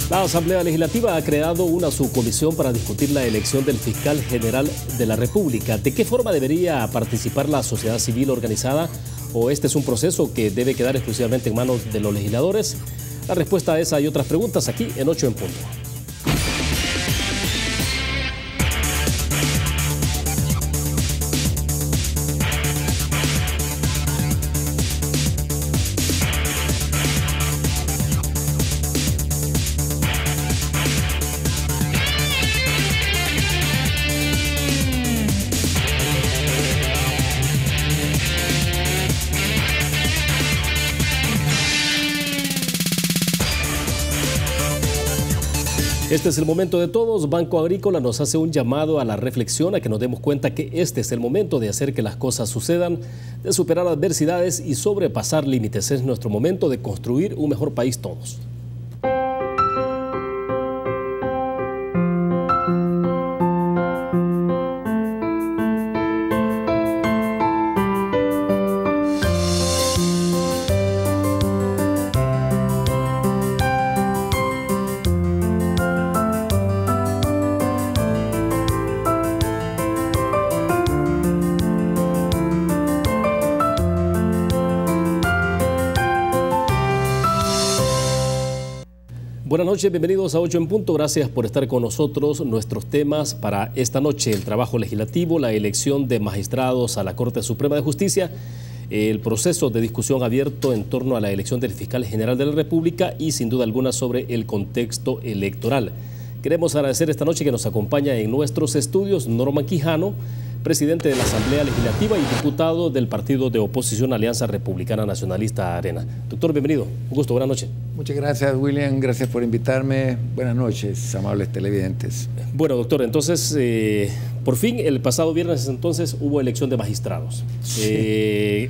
La Asamblea Legislativa ha creado una subcomisión para discutir la elección del fiscal general de la República. ¿De qué forma debería participar la sociedad civil organizada? ¿O este es un proceso que debe quedar exclusivamente en manos de los legisladores? La respuesta a esa y otras preguntas aquí en 8 en punto. Este es el momento de todos. Banco Agrícola nos hace un llamado a la reflexión, a que nos demos cuenta que este es el momento de hacer que las cosas sucedan, de superar adversidades y sobrepasar límites. Es nuestro momento de construir un mejor país todos. Buenas noches, bienvenidos a 8 en punto. Gracias por estar con nosotros. Nuestros temas para esta noche: el trabajo legislativo, la elección de magistrados a la Corte Suprema de Justicia, el proceso de discusión abierto en torno a la elección del fiscal general de la República y sin duda alguna sobre el contexto electoral. Queremos agradecer esta noche que nos acompaña en nuestros estudios Norman Quijano, presidente de la Asamblea Legislativa y diputado del partido de oposición Alianza Republicana Nacionalista Arena. Doctor, bienvenido. Un gusto, buenas noches. Muchas gracias, William. Gracias por invitarme. Buenas noches, amables televidentes. Bueno, doctor, entonces, por fin, el pasado viernes entonces hubo elección de magistrados. Sí.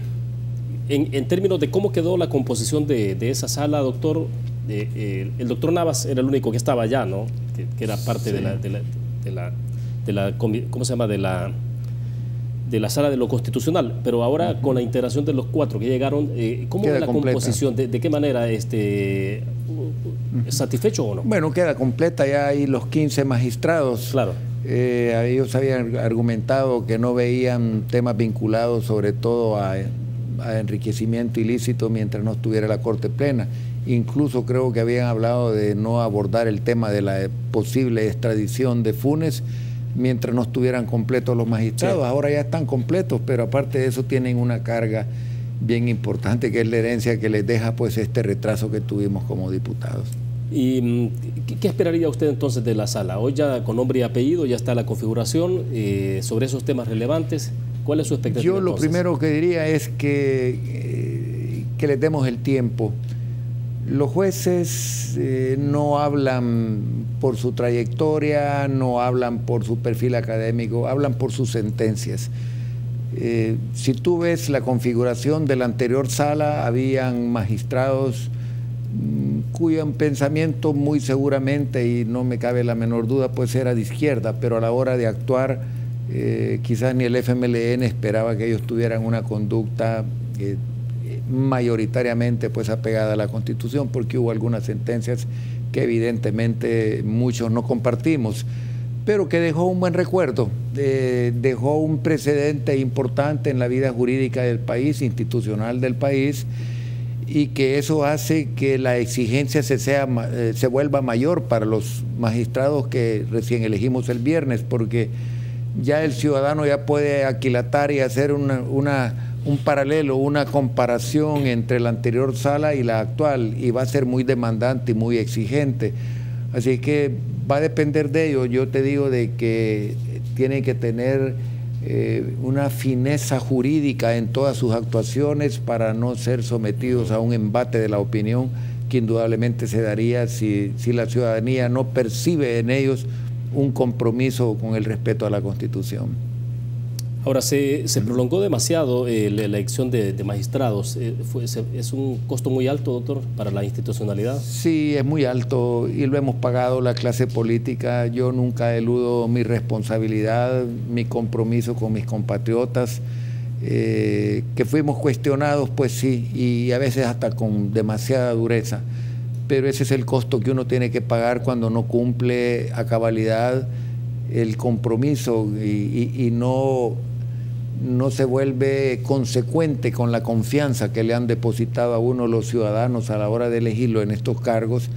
En términos de cómo quedó la composición de esa sala, doctor, el doctor Navas era el único que estaba allá, ¿no? Que era parte sí. ¿Cómo se llama? De la sala de lo constitucional, pero ahora con la integración de los 4 que llegaron, ¿cómo es la composición? ¿De qué manera? ¿Satisfecho o no? Bueno, queda completa, ya hay los 15 magistrados. Claro. Ellos habían argumentado que no veían temas vinculados sobre todo a enriquecimiento ilícito mientras no estuviera la Corte Plena. Incluso creo que habían hablado de no abordar el tema de la posible extradición de Funes mientras no estuvieran completos los magistrados. Sí. Ahora ya están completos, pero aparte de eso tienen una carga bien importante, que es la herencia que les deja pues este retraso que tuvimos como diputados. ¿Y qué esperaría usted entonces de la sala? Hoy ya con nombre y apellido ya está la configuración sobre esos temas relevantes. ¿Cuál es su expectativa? Yo lo primero que diría es que les demos el tiempo. Los jueces no hablan por su trayectoria, no hablan por su perfil académico, hablan por sus sentencias. Si tú ves la configuración de la anterior sala, habían magistrados cuyo pensamiento muy seguramente, y no me cabe la menor duda, pues era de izquierda, pero a la hora de actuar quizás ni el FMLN esperaba que ellos tuvieran una conducta mayoritariamente pues apegada a la Constitución, porque hubo algunas sentencias que evidentemente muchos no compartimos, pero que dejó un buen recuerdo, dejó un precedente importante en la vida jurídica del país, institucional del país, y que eso hace que la exigencia se vuelva mayor para los magistrados que recién elegimos el viernes, porque ya el ciudadano ya puede aquilatar y hacer un paralelo, una comparación entre la anterior sala y la actual, y va a ser muy demandante y muy exigente. Así que va a depender de ello. Yo te digo de que tienen que tener una fineza jurídica en todas sus actuaciones para no ser sometidos a un embate de la opinión que indudablemente se daría si la ciudadanía no percibe en ellos un compromiso con el respeto a la Constitución. Ahora, se prolongó demasiado la elección de magistrados. ¿Es un costo muy alto, doctor, para la institucionalidad? Sí, es muy alto y lo hemos pagado la clase política. Yo nunca eludo mi responsabilidad, mi compromiso con mis compatriotas. Que fuimos cuestionados, pues sí, y a veces hasta con demasiada dureza. pero ese es el costo que uno tiene que pagar cuando no cumple a cabalidad el compromiso y no se vuelve consecuente con la confianza que le han depositado a uno los ciudadanos a la hora de elegirlo en estos cargos.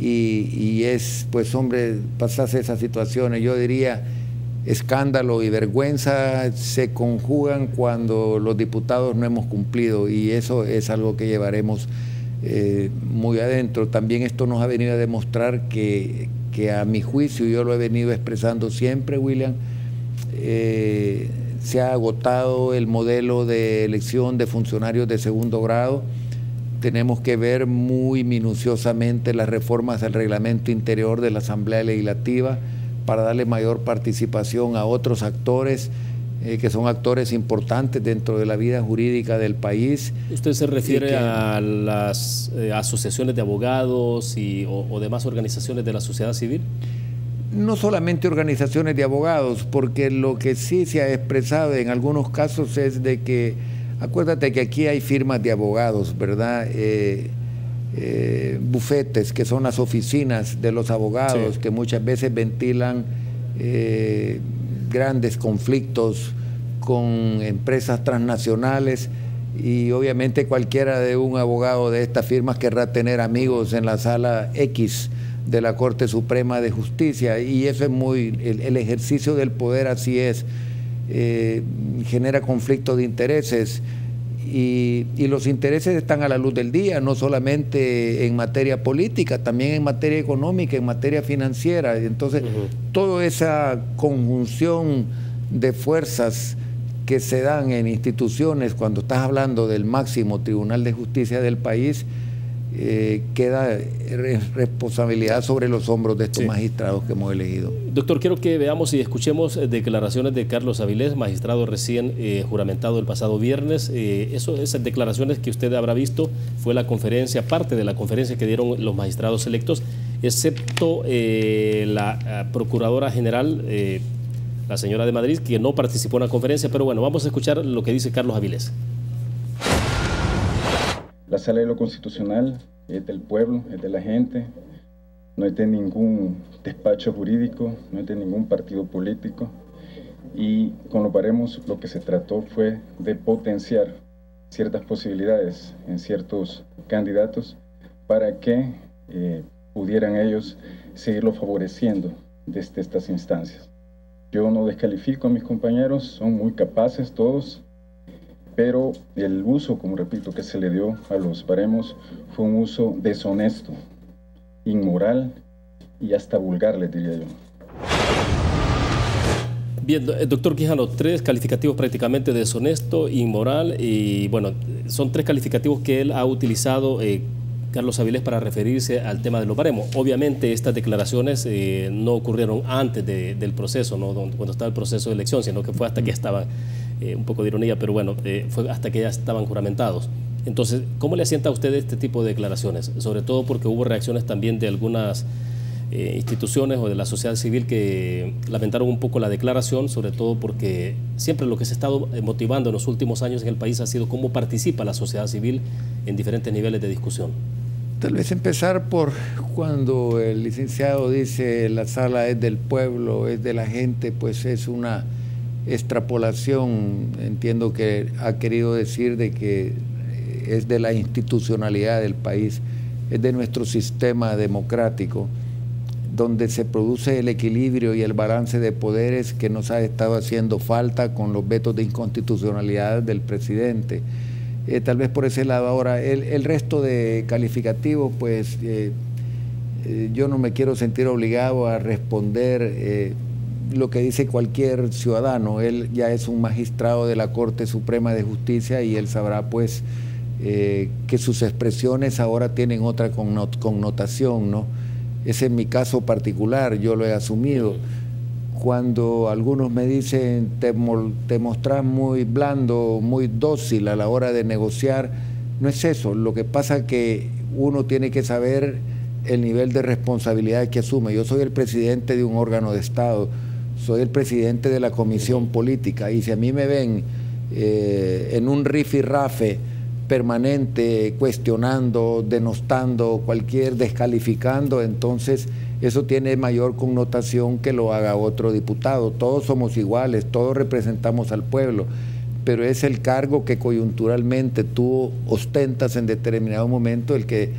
Y es, pues hombre, pasarse esas situaciones, yo diría, escándalo y vergüenza se conjugan cuando los diputados no hemos cumplido, y eso es algo que llevaremos muy adentro. También esto nos ha venido a demostrar que a mi juicio, yo lo he venido expresando siempre, William, se ha agotado el modelo de elección de funcionarios de segundo grado. Tenemos que ver muy minuciosamente las reformas al reglamento interior de la Asamblea Legislativa para darle mayor participación a otros actores que son actores importantes dentro de la vida jurídica del país. ¿Usted se refiere a las asociaciones de abogados o demás organizaciones de la sociedad civil? No solamente organizaciones de abogados, porque lo que sí se ha expresado en algunos casos es de que, acuérdate que aquí hay firmas de abogados, ¿verdad? Bufetes, que son las oficinas de los abogados, sí, que muchas veces ventilan grandes conflictos con empresas transnacionales, y obviamente cualquiera de un abogado de estas firmas querrá tener amigos en la sala X de la Corte Suprema de Justicia, y eso es muy, el ejercicio del poder así es, genera conflictos de intereses, y los intereses están a la luz del día, no solamente en materia política, también en materia económica, en materia financiera. Entonces, toda esa conjunción de fuerzas que se dan en instituciones, cuando estás hablando del máximo Tribunal de Justicia del país, queda responsabilidad sobre los hombros de estos magistrados que hemos elegido. Doctor, quiero que veamos y escuchemos declaraciones de Carlos Avilés, magistrado recién juramentado el pasado viernes. Esas declaraciones que usted habrá visto fue la conferencia, parte de la conferencia que dieron los magistrados electos, excepto la Procuradora General, la señora de Madrid, que no participó en la conferencia, pero bueno, vamos a escuchar lo que dice Carlos Avilés. La Sala de lo Constitucional es del pueblo, es de la gente, no es de ningún despacho jurídico, no es de ningún partido político, y con los baremos lo que se trató fue de potenciar ciertas posibilidades en ciertos candidatos para que pudieran ellos seguirlo favoreciendo desde estas instancias. Yo no descalifico a mis compañeros, son muy capaces todos, pero el uso, como repito, que se le dio a los baremos fue un uso deshonesto, inmoral y hasta vulgar, les diría yo. Bien, doctor Quijano, 3 calificativos prácticamente: deshonesto, inmoral, y bueno, son 3 calificativos que él ha utilizado, Carlos Avilés, para referirse al tema de los baremos. Obviamente estas declaraciones no ocurrieron antes del proceso, ¿no? Cuando estaba el proceso de elección, sino que fue hasta que estaban, un poco de ironía, pero bueno, fue hasta que ya estaban juramentados. Entonces, ¿cómo le asienta a usted este tipo de declaraciones? Sobre todo porque hubo reacciones también de algunas instituciones o de la sociedad civil que lamentaron un poco la declaración, sobre todo porque siempre lo que se ha estado motivando en los últimos años en el país ha sido cómo participa la sociedad civil en diferentes niveles de discusión. Tal vez empezar por cuando el licenciado dice la sala es del pueblo, es de la gente, pues es una extrapolación, entiendo que ha querido decir de que es de la institucionalidad del país, es de nuestro sistema democrático, donde se produce el equilibrio y el balance de poderes que nos ha estado haciendo falta con los vetos de inconstitucionalidad del presidente. Tal vez por ese lado. Ahora, el resto de calificativos, pues yo no me quiero sentir obligado a responder lo que dice cualquier ciudadano. Él ya es un magistrado de la Corte Suprema de Justicia y él sabrá pues que sus expresiones ahora tienen otra connotación, ¿no? Ese es mi caso particular, yo lo he asumido. Cuando algunos me dicen te mostrás muy blando, muy dócil a la hora de negociar, no es eso. Lo que pasa es que uno tiene que saber el nivel de responsabilidad que asume. Yo soy el presidente de un órgano de Estado, soy el presidente de la Comisión Política, y si a mí me ven en un rifirrafe permanente, cuestionando, denostando, descalificando, entonces eso tiene mayor connotación que lo haga otro diputado. Todos somos iguales, todos representamos al pueblo, pero es el cargo que coyunturalmente tú ostentas en determinado momento el que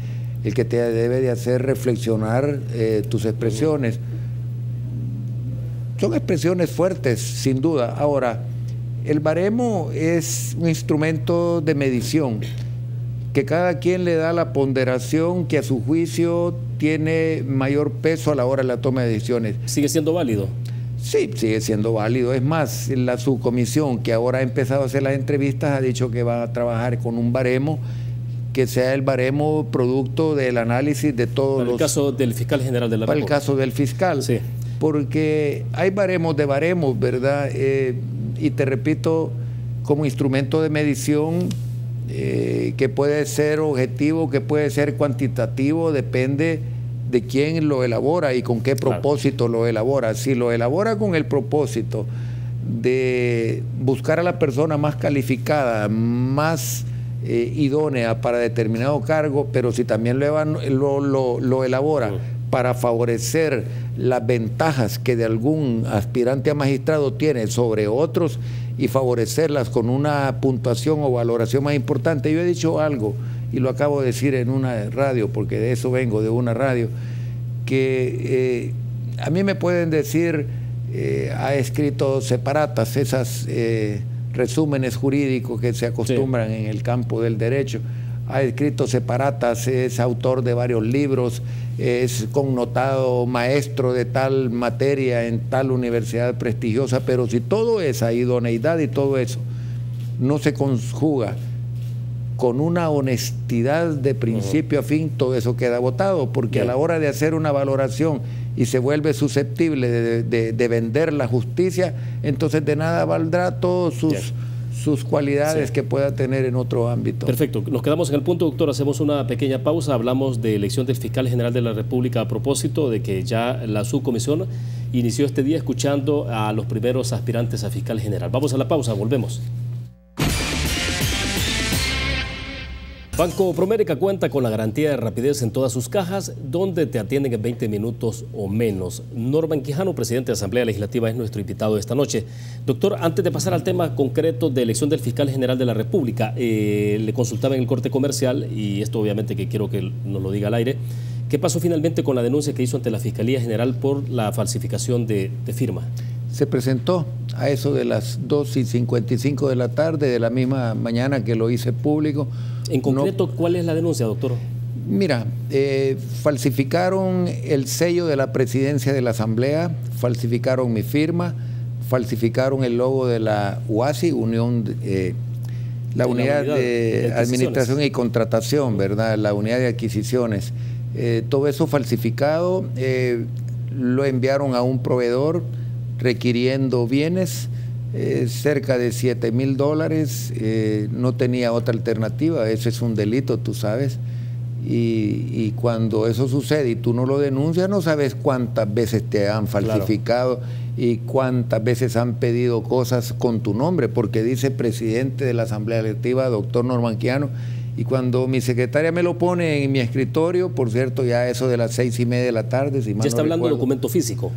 te debe de hacer reflexionar tus expresiones. Son expresiones fuertes, sin duda. Ahora, el baremo es un instrumento de medición que cada quien le da la ponderación que a su juicio tiene mayor peso a la hora de la toma de decisiones. ¿Sigue siendo válido? Sí, sigue siendo válido. Es más, la subcomisión que ahora ha empezado a hacer las entrevistas ha dicho que va a trabajar con un baremo que sea el baremo producto del análisis de todos los... Para el caso del fiscal general de la República. Para el caso del fiscal. Sí. Porque hay baremos de baremos, ¿verdad? Y te repito, como instrumento de medición que puede ser objetivo, que puede ser cuantitativo, depende de quién lo elabora y con qué propósito lo elabora. Si lo elabora con el propósito de buscar a la persona más calificada, más idónea para determinado cargo, pero si también lo elabora para favorecer las ventajas que de algún aspirante a magistrado tiene sobre otros y favorecerlas con una puntuación o valoración más importante. Yo he dicho algo, y lo acabo de decir en una radio, porque de eso vengo, de una radio, que a mí me pueden decir, ha escrito separatas, esas resúmenes jurídicos que se acostumbran en el campo del derecho, ha escrito separatas, es autor de varios libros, es connotado maestro de tal materia en tal universidad prestigiosa, pero si toda esa idoneidad y todo eso no se conjuga con una honestidad de principio a fin, todo eso queda botado, porque a la hora de hacer una valoración y se vuelve susceptible de vender la justicia, entonces de nada valdrá todos sus cualidades que pueda tener en otro ámbito. Perfecto. Nos quedamos en el punto, doctor. Hacemos una pequeña pausa. Hablamos de elección del fiscal general de la República a propósito de que ya la subcomisión inició este día escuchando a los primeros aspirantes a fiscal general. Vamos a la pausa, volvemos. Banco Promérica cuenta con la garantía de rapidez en todas sus cajas, donde te atienden en 20 minutos o menos. Norman Quijano, presidente de la Asamblea Legislativa, es nuestro invitado esta noche. Doctor, antes de pasar al tema concreto de elección del fiscal general de la República, le consultaba en el corte comercial, y esto obviamente que quiero que nos lo diga al aire, ¿qué pasó finalmente con la denuncia que hizo ante la Fiscalía General por la falsificación de firma? Se presentó a eso de las 2:55 de la tarde de la misma mañana que lo hice público. En concreto, ¿cuál es la denuncia, doctor? Mira, falsificaron el sello de la presidencia de la Asamblea, falsificaron mi firma, falsificaron el logo de la UASI, la unidad de Administración y Contratación, ¿verdad? La unidad de adquisiciones. Todo eso falsificado, lo enviaron a un proveedor requiriendo bienes, cerca de $7,000, no tenía otra alternativa. Eso es un delito, tú sabes, y cuando eso sucede y tú no lo denuncias, no sabes cuántas veces te han falsificado y cuántas veces han pedido cosas con tu nombre, porque dice presidente de la Asamblea Legislativa, doctor Norman Quijano, y cuando mi secretaria me lo pone en mi escritorio, por cierto, ya eso de las 6:30 de la tarde, si mal ¿Ya está no hablando de recuerdo, documento físico?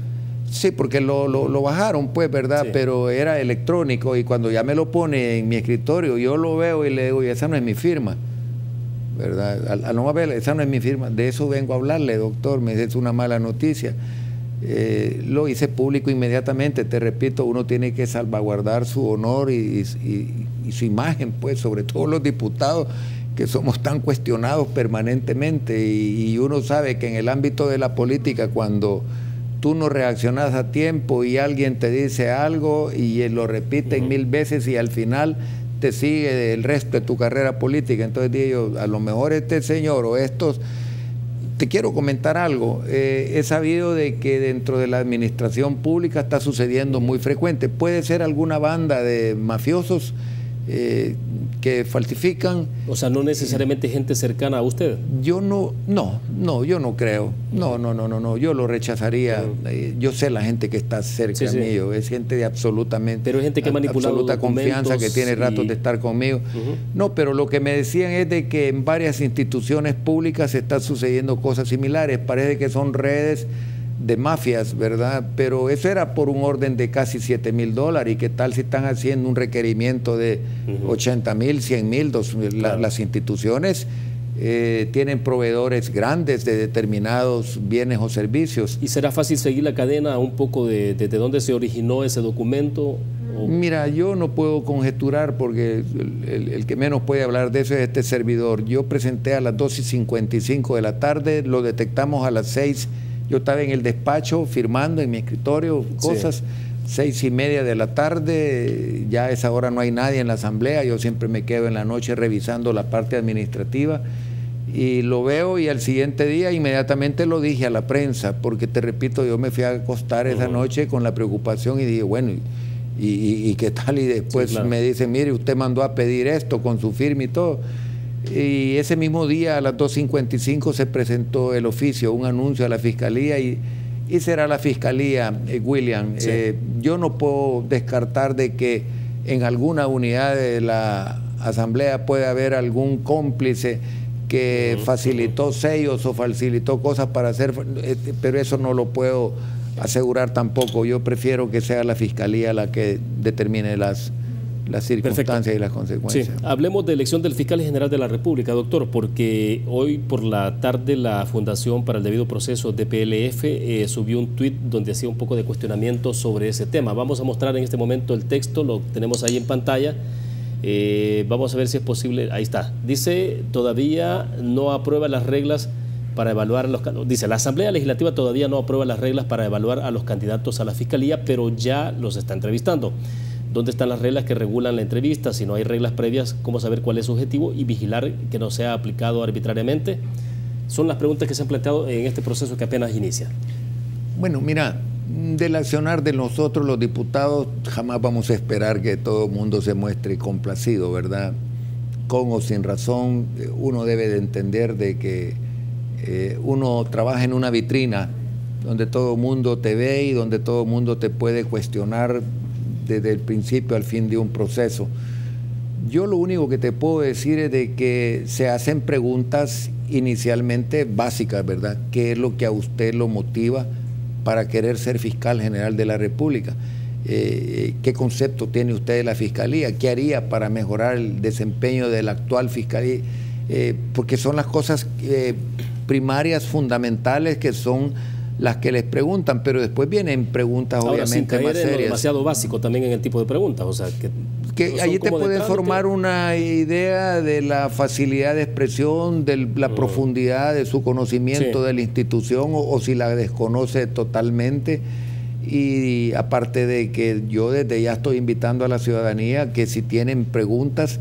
Sí, porque lo bajaron, pues, ¿verdad? Sí. Pero era electrónico, y cuando ya me lo pone en mi escritorio, yo lo veo y le digo, y esa no es mi firma, ¿verdad? Al no ver, esa no es mi firma. De eso vengo a hablarle, doctor, me dice, es una mala noticia. Lo hice público inmediatamente. Te repito, uno tiene que salvaguardar su honor y su imagen, pues, sobre todo los diputados, que somos tan cuestionados permanentemente, y uno sabe que en el ámbito de la política, cuando tú no reaccionas a tiempo y alguien te dice algo y lo repiten 1000 veces y al final te sigue el resto de tu carrera política. Entonces digo, a lo mejor este señor o estos... Te quiero comentar algo. He sabido de que dentro de la administración pública está sucediendo muy frecuente. Puede ser alguna banda de mafiosos que falsifican. O sea, no necesariamente gente cercana a usted. Yo no, yo no creo. No, yo lo rechazaría. Yo sé la gente que está cerca mío, es gente de absolutamente, pero es gente que ha manipulado absoluta confianza, que tiene ratos de estar conmigo. No, pero lo que me decían es de que en varias instituciones públicas están sucediendo cosas similares. Parece que son redes de mafias, ¿verdad? Pero eso era por un orden de casi $7,000. ¿Y qué tal si están haciendo un requerimiento de 80,000, 100,000, 2,000? Las instituciones tienen proveedores grandes de determinados bienes o servicios. ¿Y será fácil seguir la cadena un poco de dónde se originó ese documento? Mira, yo no puedo conjeturar porque el que menos puede hablar de eso es este servidor. Yo presenté a las 2:55 de la tarde, lo detectamos a las 6. Yo estaba en el despacho firmando en mi escritorio cosas, 6:30 de la tarde, ya a esa hora no hay nadie en la asamblea, yo siempre me quedo en la noche revisando la parte administrativa y lo veo, y al siguiente día inmediatamente lo dije a la prensa, porque te repito, yo me fui a acostar esa noche con la preocupación y dije, bueno, ¿y qué tal? Y después me dicen, mire, usted mandó a pedir esto con su firma y todo. Y ese mismo día a las 2:55 se presentó el oficio, un anuncio a la Fiscalía, y será la Fiscalía, William. Yo no puedo descartar de que en alguna unidad de la Asamblea puede haber algún cómplice que facilitó sellos o facilitó cosas para hacer, pero eso no lo puedo asegurar tampoco. Yo prefiero que sea la Fiscalía la que determine las circunstancias y las consecuencias. Sí. Hablemos de elección del Fiscal General de la República, doctor, porque hoy por la tarde la Fundación para el Debido Proceso, DPLF, subió un tuit donde hacía un poco de cuestionamiento sobre ese tema. Vamos a mostrar en este momento el texto, lo tenemos ahí en pantalla. Vamos a ver si es posible. Ahí está. Dice, todavía no aprueba las reglas para evaluar dice, la Asamblea Legislativa todavía no aprueba las reglas para evaluar a los candidatos a la Fiscalía, pero ya los está entrevistando. ¿Dónde están las reglas que regulan la entrevista? Si no hay reglas previas, ¿cómo saber cuál es su objetivo y vigilar que no sea aplicado arbitrariamente? Son las preguntas que se han planteado en este proceso que apenas inicia. Bueno, mira, del accionar de nosotros los diputados jamás vamos a esperar que todo el mundo se muestre complacido, ¿verdad? Con o sin razón, uno debe de entender de que uno trabaja en una vitrina donde todo el mundo te ve y donde todo el mundo te puede cuestionar desde el principio al fin de un proceso. Yo lo único que te puedo decir es de que se hacen preguntas inicialmente básicas, ¿verdad? ¿Qué es lo que a usted lo motiva para querer ser fiscal general de la República? ¿Qué concepto tiene usted de la Fiscalía? ¿Qué haría para mejorar el desempeño de la actual Fiscalía? Porque son las cosas primarias, fundamentales, que son las que les preguntan, pero después vienen preguntas obviamente más serias. Demasiado básico también en el tipo de preguntas, o sea, que allí te puedes formar una idea de la facilidad de expresión, de la profundidad de su conocimiento de la institución, o si la desconoce totalmente. Y aparte de que yo desde ya estoy invitando a la ciudadanía que si tienen preguntas,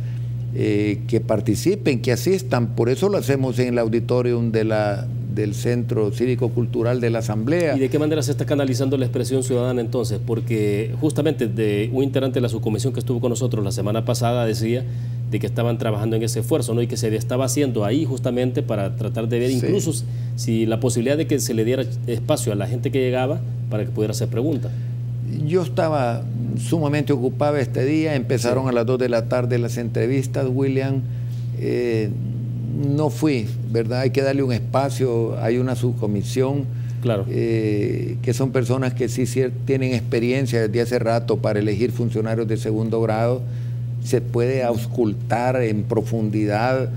que participen, que asistan. Por eso lo hacemos en el auditorium del Centro Cívico-Cultural de la Asamblea. ¿Y de qué manera se está canalizando la expresión ciudadana entonces? Porque justamente un integrante de la subcomisión que estuvo con nosotros la semana pasada decía de que estaban trabajando en ese esfuerzo, ¿no? Y que se estaba haciendo ahí justamente para tratar de ver incluso si la posibilidad de que se le diera espacio a la gente que llegaba para que pudiera hacer preguntas. Yo estaba sumamente ocupado este día, empezaron a las 2 de la tarde las entrevistas, William. No fui, ¿verdad? Hay que darle un espacio, hay una subcomisión, que son personas que sí tienen experiencia desde hace rato para elegir funcionarios de segundo grado. Se puede auscultar en profundidad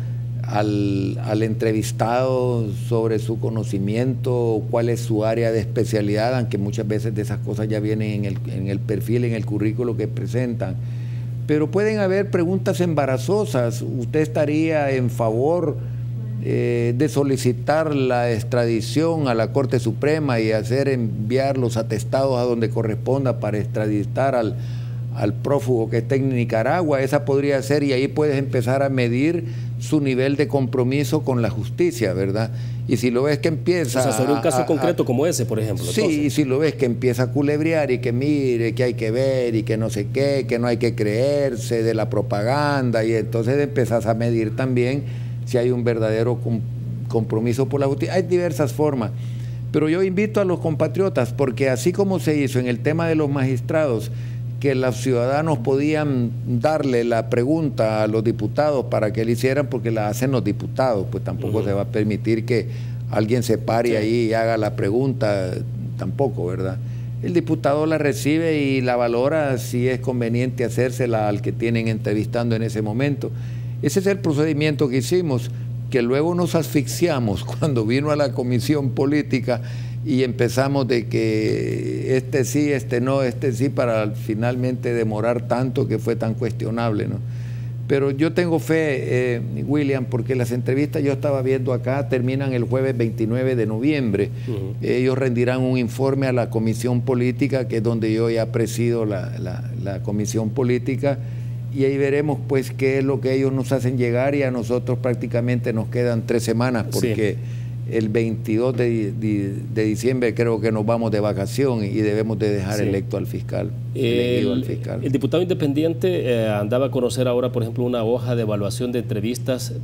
al entrevistado sobre su conocimiento, cuál es su área de especialidad, aunque muchas veces de esas cosas ya vienen en el perfil, en el currículo que presentan. Pero pueden haber preguntas embarazosas. ¿Usted estaría en favor de solicitar la extradición a la Corte Suprema y enviar los atestados a donde corresponda para extraditar al prófugo que está en Nicaragua? Esa podría ser, y ahí puedes empezar a medir su nivel de compromiso con la justicia, ¿verdad? Y si lo ves que empieza... O sea, sobre un caso concreto como ese, por ejemplo. Sí, entonces. y si lo ves que empieza a culebrear y que mire, que hay que ver y que no sé qué, que no hay que creerse de la propaganda, y entonces empezás a medir también si hay un verdadero compromiso por la justicia. Hay diversas formas, pero yo invito a los compatriotas, porque así como se hizo en el tema de los magistrados, que los ciudadanos podían darle la pregunta a los diputados para que le hicieran, porque la hacen los diputados, pues tampoco se va a permitir que alguien se pare ahí y haga la pregunta, tampoco, ¿verdad? El diputado la recibe y la valora si es conveniente hacérsela al que tienen entrevistando en ese momento. Ese es el procedimiento que hicimos, que luego nos asfixiamos cuando vino a la comisión política y empezamos de que este sí, este no, este sí, para finalmente demorar tanto que fue tan cuestionable, ¿no? Pero yo tengo fe, William, porque las entrevistas yo estaba viendo acá terminan el jueves 29 de noviembre. Ellos rendirán un informe a la comisión política, que es donde yo ya presido la comisión política, y ahí veremos pues qué es lo que ellos nos hacen llegar, y a nosotros prácticamente nos quedan 3 semanas, porque... Sí. El 22 de diciembre creo que nos vamos de vacación y debemos de dejar electo al fiscal, elegido al fiscal. El diputado independiente andaba a conocer ahora, por ejemplo, una hoja de evaluación de entrevistas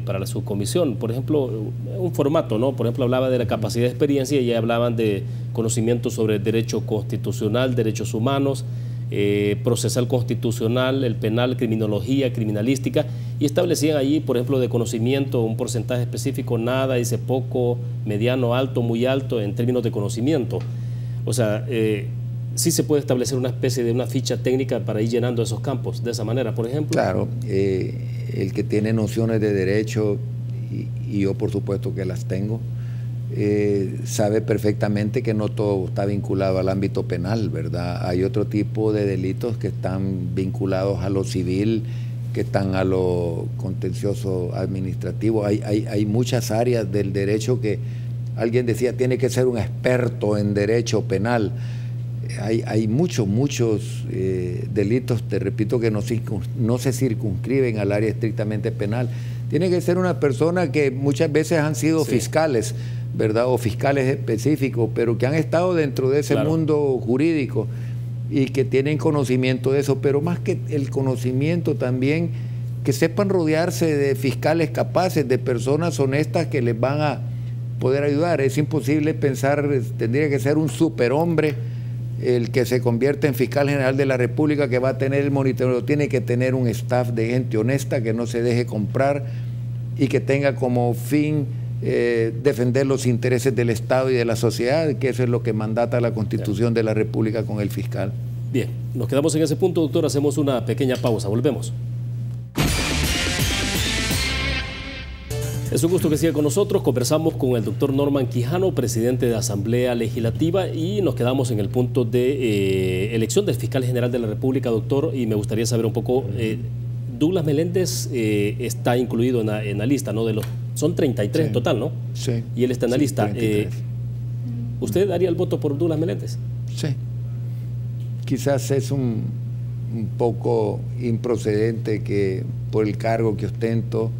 para la subcomisión. Por ejemplo, un formato, ¿no? Por ejemplo, hablaba de la capacidad de experiencia y ya hablaban de conocimiento sobre derecho constitucional, derechos humanos, procesal constitucional, el penal, criminología, criminalística, y establecían allí, por ejemplo, de conocimiento un porcentaje específico, nada, dice poco, mediano, alto, muy alto, en términos de conocimiento. O sea, sí se puede establecer una especie de una ficha técnica para ir llenando esos campos, de esa manera, por ejemplo. Claro, el que tiene nociones de derecho, y yo por supuesto que las tengo, sabe perfectamente que no todo está vinculado al ámbito penal, ¿verdad? Hay otro tipo de delitos que están vinculados a lo civil, que están a lo contencioso administrativo. Hay muchas áreas del derecho que alguien decía tiene que ser un experto en derecho penal. Hay muchos delitos, te repito, que no se circunscriben al área estrictamente penal. Tiene que ser una persona que muchas veces han sido fiscales, ¿verdad? O fiscales específicos, pero que han estado dentro de ese mundo jurídico y que tienen conocimiento de eso, pero más que el conocimiento también, que sepan rodearse de fiscales capaces, de personas honestas que les van a poder ayudar. Es imposible pensar, tendría que ser un superhombre el que se convierte en fiscal general de la República, que va a tener el monitoreo. Tiene que tener un staff de gente honesta, que no se deje comprar y que tenga como fin defender los intereses del Estado y de la sociedad, que eso es lo que mandata la Constitución de la República con el fiscal. Bien, nos quedamos en ese punto, doctor. Hacemos una pequeña pausa. Volvemos. Es un gusto que siga con nosotros. Conversamos con el doctor Norman Quijano, presidente de la Asamblea Legislativa, y nos quedamos en el punto de elección del fiscal general de la República, doctor, y me gustaría saber un poco, Douglas Meléndez está incluido en la lista, ¿no? Son 33 en total, ¿no? Sí. Y él está en la lista. ¿Usted daría el voto por Douglas Meléndez? Sí. Quizás es un poco improcedente que por el cargo que ostento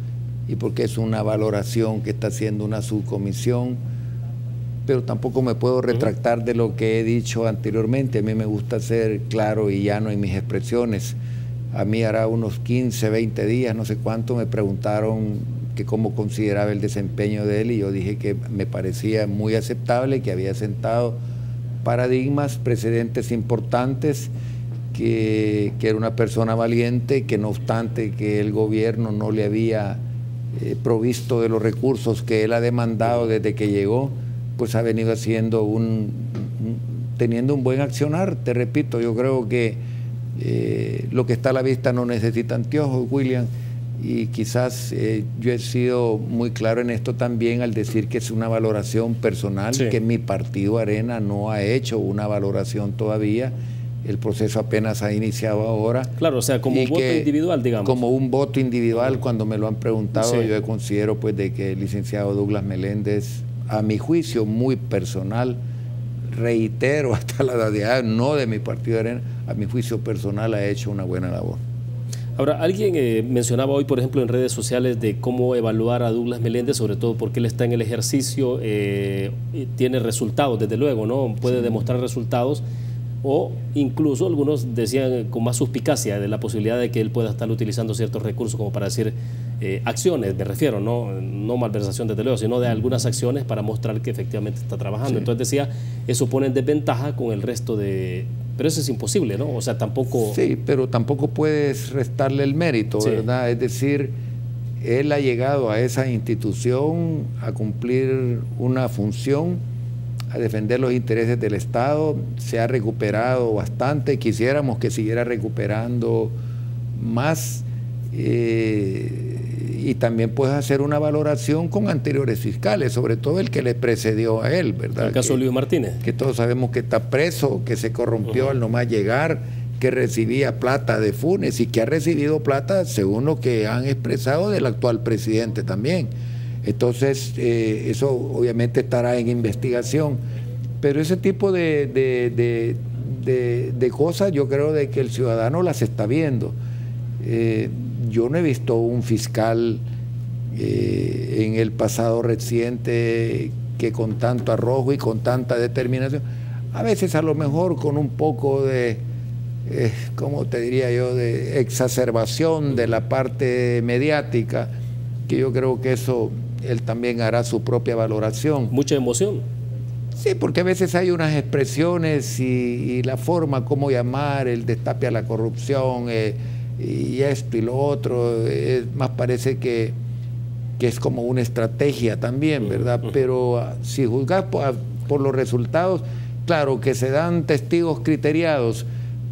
y porque es una valoración que está haciendo una subcomisión, pero tampoco me puedo retractar de lo que he dicho anteriormente. A mí me gusta ser claro y llano en mis expresiones. A mí hará unos 15, 20 días, no sé cuánto, me preguntaron que cómo consideraba el desempeño de él, y yo dije que me parecía muy aceptable, que había sentado paradigmas, precedentes importantes, que era una persona valiente, que no obstante que el gobierno no le había provisto de los recursos que él ha demandado desde que llegó, pues ha venido haciendo teniendo un buen accionar. Te repito, yo creo que lo que está a la vista no necesita anteojos, William, y quizás yo he sido muy claro en esto también al decir que es una valoración personal, que mi partido Arena no ha hecho una valoración todavía. El proceso apenas ha iniciado ahora. Claro, o sea, como un voto individual, digamos. Como un voto individual, cuando me lo han preguntado, yo considero pues de que el licenciado Douglas Meléndez, a mi juicio muy personal, reitero hasta la edad, no de mi partido Arena, a mi juicio personal ha hecho una buena labor. Ahora, alguien mencionaba hoy, por ejemplo, en redes sociales de cómo evaluar a Douglas Meléndez, sobre todo porque él está en el ejercicio, y tiene resultados, desde luego, ¿no? Puede demostrar resultados, o incluso algunos decían con más suspicacia de la posibilidad de que él pueda estar utilizando ciertos recursos como para decir acciones, me refiero, no malversación desde luego, sino de algunas acciones para mostrar que efectivamente está trabajando. Sí. Entonces decía, eso pone en desventaja con el resto de... Pero eso es imposible, ¿no? O sea, tampoco... Sí, pero tampoco puedes restarle el mérito, sí, ¿verdad? Es decir, él ha llegado a esa institución a cumplir una función, a defender los intereses del Estado, se ha recuperado bastante, quisiéramos que siguiera recuperando más, y también puedes hacer una valoración con anteriores fiscales, sobre todo el que le precedió a él, ¿verdad? El caso de Luis Martínez. Que todos sabemos que está preso, que se corrompió al nomás llegar, que recibía plata de Funes y que ha recibido plata, según lo que han expresado, del actual presidente también. Entonces, eso obviamente estará en investigación. Pero ese tipo de cosas yo creo de que el ciudadano las está viendo. Yo no he visto un fiscal en el pasado reciente que con tanto arrojo y con tanta determinación, a veces a lo mejor con un poco de, ¿cómo te diría yo?, de exacerbación de la parte mediática, que yo creo que eso él también hará su propia valoración. Mucha emoción. Sí, porque a veces hay unas expresiones y la forma como llamar, el destape a la corrupción, y esto y lo otro, más parece que es como una estrategia también, ¿verdad? Pero si juzgas por los resultados, claro que se dan testigos criteriados,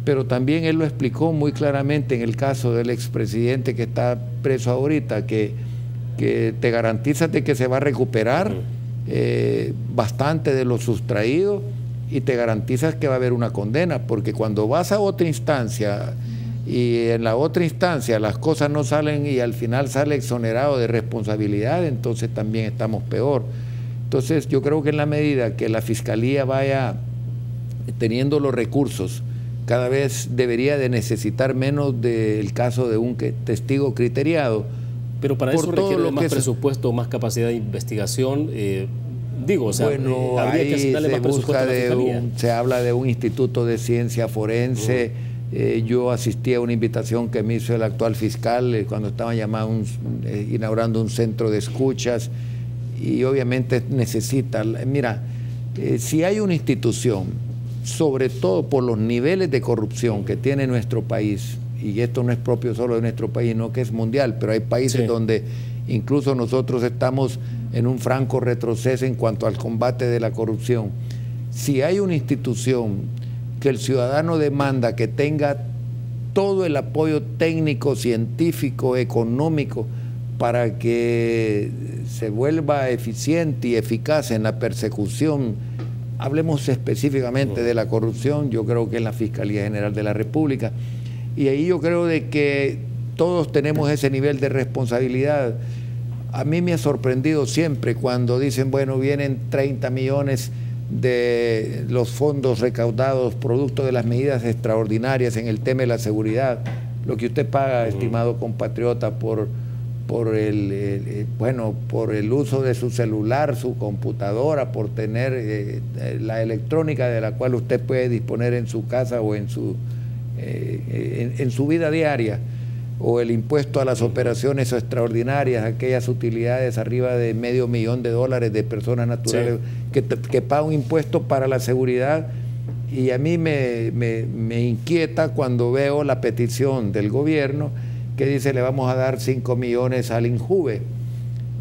pero también él lo explicó muy claramente en el caso del expresidente que está preso ahorita, que te garantiza de que se va a recuperar bastante de lo sustraído y te garantizas que va a haber una condena, porque cuando vas a otra instancia y en la otra instancia las cosas no salen y al final sale exonerado de responsabilidad, entonces también estamos peor. Entonces yo creo que en la medida que la Fiscalía vaya teniendo los recursos, cada vez debería de necesitar menos del caso de un testigo criteriado. Pero para eso requiere más presupuesto, más capacidad de investigación. Digo, o sea, bueno, habría que asignarle más presupuesto a la Fiscalía. Se habla de un instituto de ciencia forense. Yo asistí a una invitación que me hizo el actual fiscal cuando estaban inaugurando un centro de escuchas, y obviamente necesita, mira, si hay una institución, sobre todo por los niveles de corrupción que tiene nuestro país, y esto no es propio solo de nuestro país, no que es mundial, pero hay países donde incluso nosotros estamos en un franco retroceso en cuanto al combate de la corrupción. Si hay una institución que el ciudadano demanda que tenga todo el apoyo técnico, científico, económico, para que se vuelva eficiente y eficaz en la persecución, hablemos específicamente de la corrupción, yo creo que es la Fiscalía General de la República. Y ahí yo creo de que todos tenemos ese nivel de responsabilidad. A mí me ha sorprendido siempre cuando dicen, bueno, vienen 30 millones de los fondos recaudados producto de las medidas extraordinarias en el tema de la seguridad. Lo que usted paga, estimado compatriota, por el uso de su celular, su computadora, por tener la electrónica de la cual usted puede disponer en su casa o en su vida diaria, o el impuesto a las operaciones extraordinarias, aquellas utilidades arriba de $500,000 de personas naturales que pagan un impuesto para la seguridad. Y a mí me inquieta cuando veo la petición del gobierno que dice le vamos a dar 5 millones al INJUVE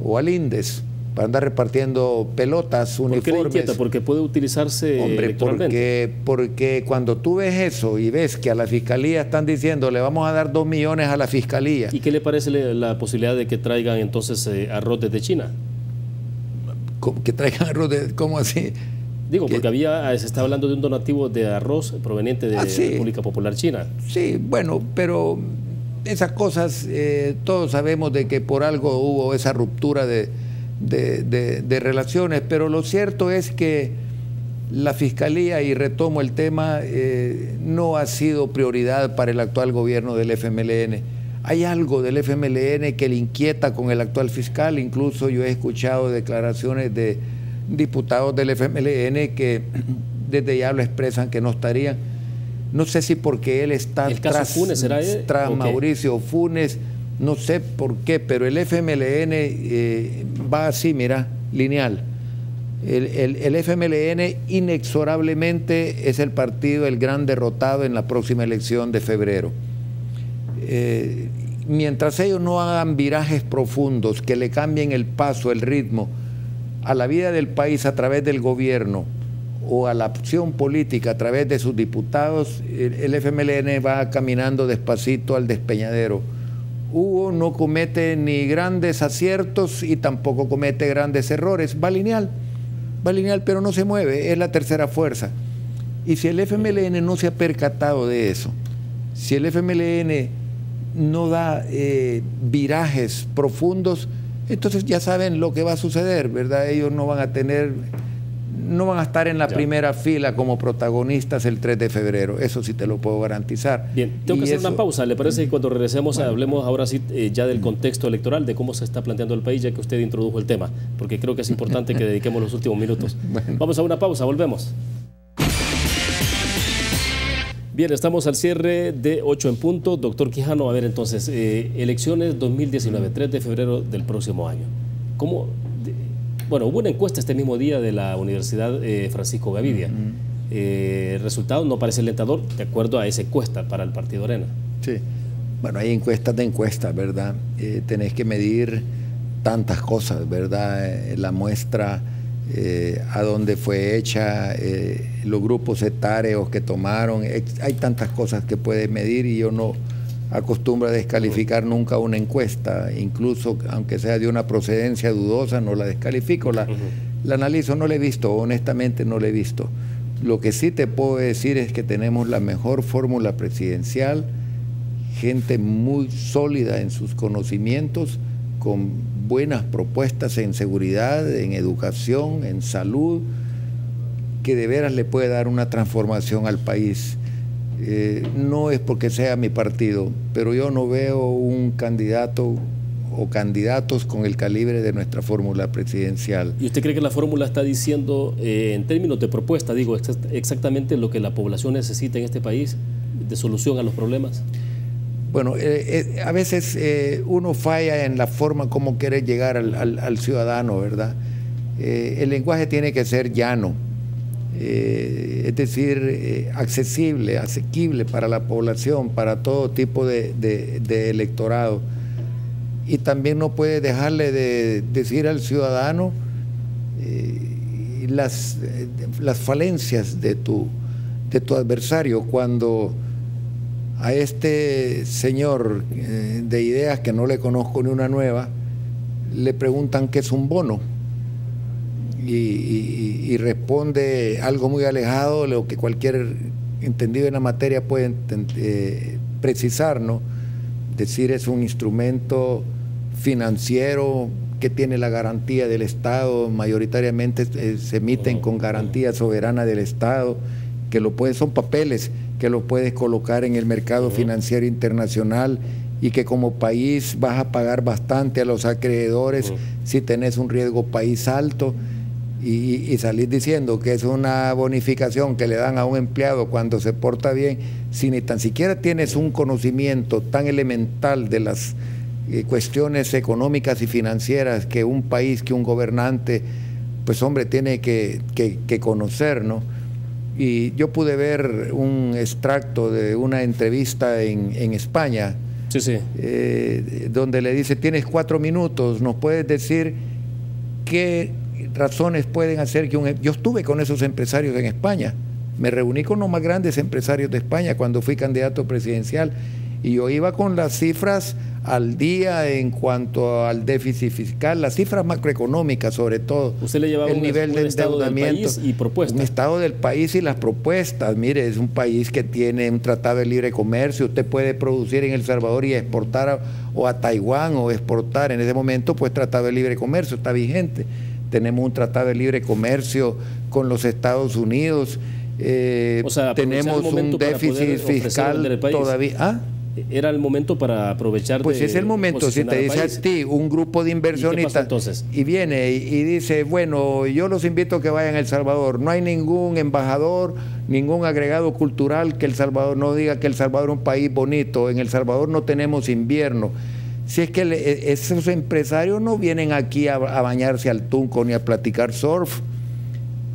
o al INDES para andar repartiendo pelotas, uniformes. ¿Por qué le inquieta? Porque puede utilizarse electoralmente. Porque cuando tú ves eso y ves que a la Fiscalía están diciendo le vamos a dar 2 millones a la Fiscalía. ¿Y qué le parece la posibilidad de que traigan entonces arroz desde China? ¿Que traigan arroz cómo así? Digo, porque se está hablando de un donativo de arroz proveniente de República Popular China. Sí, bueno, pero esas cosas, todos sabemos de que por algo hubo esa ruptura de relaciones, pero lo cierto es que la Fiscalía, y retomo el tema, no ha sido prioridad para el actual gobierno del FMLN. hay algo del FMLN que le inquieta con el actual fiscal. Incluso yo he escuchado declaraciones de diputados del FMLN que desde ya lo expresan que no estarían. No sé si porque él está tras Funes, ¿será tras Mauricio Funes, no sé por qué, pero el FMLN va así, mira, lineal. El FMLN inexorablemente es el partido, el gran derrotado en la próxima elección de febrero. Mientras ellos no hagan virajes profundos que le cambien el paso, el ritmo a la vida del país a través del gobierno o a la acción política a través de sus diputados, el FMLN va caminando despacito al despeñadero. Hugo no comete ni grandes aciertos y tampoco comete grandes errores, va lineal, pero no se mueve, es la tercera fuerza. Y si el FMLN no se ha percatado de eso, si el FMLN no da virajes profundos, entonces ya saben lo que va a suceder, ¿verdad? Ellos no van a estar en la primera fila como protagonistas el 3 de febrero, eso sí te lo puedo garantizar. Bien, tengo que hacer una pausa, ¿le parece que cuando regresemos hablemos ahora sí ya del contexto electoral, de cómo se está planteando el país, ya que usted introdujo el tema, porque creo que es importante que dediquemos los últimos minutos. Vamos a una pausa, volvemos. Bien, estamos al cierre de 8 en punto. Doctor Quijano, a ver entonces, elecciones 2019, 3 de febrero del próximo año. ¿Cómo? Bueno, hubo una encuesta este mismo día de la Universidad Francisco Gavidia. El resultado no parece alentador, de acuerdo a esa encuesta para el Partido Arena. Sí, bueno, hay encuestas de encuestas, ¿verdad? Tenés que medir tantas cosas, ¿verdad? La muestra, a dónde fue hecha, los grupos etarios que tomaron, hay tantas cosas que puedes medir y yo no acostumbro a descalificar nunca una encuesta, incluso aunque sea de una procedencia dudosa, no la descalifico, la analizo, no la he visto, honestamente no la he visto. Lo que sí te puedo decir es que tenemos la mejor fórmula presidencial, gente muy sólida en sus conocimientos, con buenas propuestas en seguridad, en educación, en salud, que de veras le puede dar una transformación al país. No es porque sea mi partido, pero yo no veo un candidato o candidatos con el calibre de nuestra fórmula presidencial. ¿Y usted cree que la fórmula está diciendo, en términos de propuesta, digo, exactamente lo que la población necesita en este país, de solución a los problemas? Bueno, a veces uno falla en la forma como quiere llegar al ciudadano, ¿verdad? El lenguaje tiene que ser llano, es decir, accesible, asequible para la población, para todo tipo de electorado. Y también no puede dejarle de decir al ciudadano las falencias de tu adversario. Cuando a este señor de ideas, que no le conozco ni una nueva, le preguntan qué es un bono y responde algo muy alejado de lo que cualquier entendido en la materia puede precisar, ¿no? Decir, es un instrumento financiero que tiene la garantía del Estado, mayoritariamente se emiten con garantía soberana del Estado, que son papeles que lo puedes colocar en el mercado financiero internacional y que como país vas a pagar bastante a los acreedores si tenés un riesgo país alto, y salir diciendo que es una bonificación que le dan a un empleado cuando se porta bien, si ni tan siquiera tienes un conocimiento tan elemental de las cuestiones económicas y financieras que un país, que un gobernante, pues hombre, tiene que conocer, ¿no? Y yo pude ver un extracto de una entrevista en España, donde le dice, tienes 4 minutos, ¿nos puedes decir qué razones pueden hacer que yo estuve con esos empresarios en España, me reuní con los más grandes empresarios de España cuando fui candidato presidencial, y yo iba con las cifras al día en cuanto al déficit fiscal, las cifras macroeconómicas sobre todo. Usted le llevaba el nivel de endeudamiento, y propuestas. Un estado del país y las propuestas. Mire, es un país que tiene un tratado de libre comercio, usted puede producir en El Salvador y exportar o a Taiwán o exportar. En ese momento, pues tratado de libre comercio está vigente. Tenemos un tratado de libre comercio con los Estados Unidos. O sea, tenemos un déficit fiscal todavía. era el momento para aprovechar. Pues es el momento. Si te dice a ti un grupo de inversionistas y viene y dice, bueno, yo los invito a que vayan a El Salvador, no hay ningún embajador, ningún agregado cultural que El Salvador no diga que El Salvador es un país bonito, en El Salvador no tenemos invierno. Si es que esos empresarios no vienen aquí a bañarse al Tunco ni a platicar surf.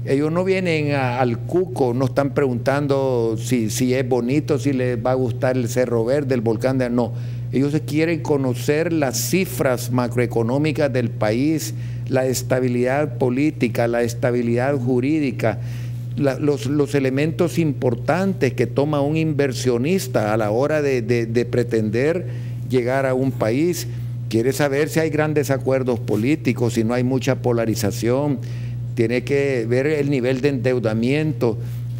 Ellos no vienen al Cuco, no están preguntando si es bonito, si les va a gustar el Cerro Verde, el volcán de... No, ellos quieren conocer las cifras macroeconómicas del país, la estabilidad política, la estabilidad jurídica, los elementos importantes que toma un inversionista a la hora de pretender llegar a un país. Quiere saber si hay grandes acuerdos políticos, si no hay mucha polarización. Tiene que ver el nivel de endeudamiento,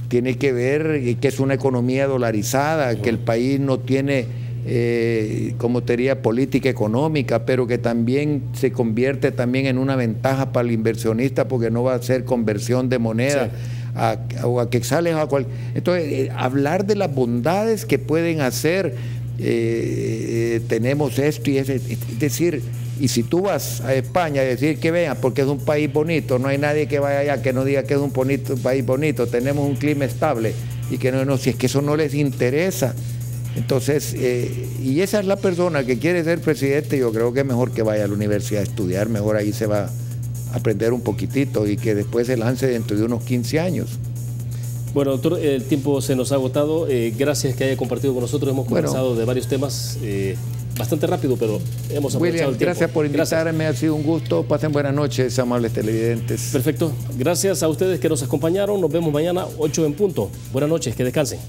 tiene que ver que es una economía dolarizada, que el país no tiene, como te diría, política económica, pero que también se convierte también en una ventaja para el inversionista porque no va a ser conversión de moneda. Sí. O a que salen a cual. Entonces, hablar de las bondades que pueden hacer, tenemos esto y es decir. Y si tú vas a España a decir que vean, porque es un país bonito, no hay nadie que vaya allá que no diga que es un país bonito, tenemos un clima estable, y que no, si es que eso no les interesa. Entonces, y esa es la persona que quiere ser presidente, yo creo que es mejor que vaya a la universidad a estudiar, mejor ahí se va a aprender un poquitito y que después se lance dentro de unos 15 años. Bueno, doctor, el tiempo se nos ha agotado. Gracias que haya compartido con nosotros. Hemos conversado de varios temas. Bastante rápido, pero hemos aprovechado William, el tiempo. Gracias por invitarme, ha sido un gusto. Pasen buenas noches, amables televidentes. Perfecto. Gracias a ustedes que nos acompañaron. Nos vemos mañana 8 en punto. Buenas noches, que descansen.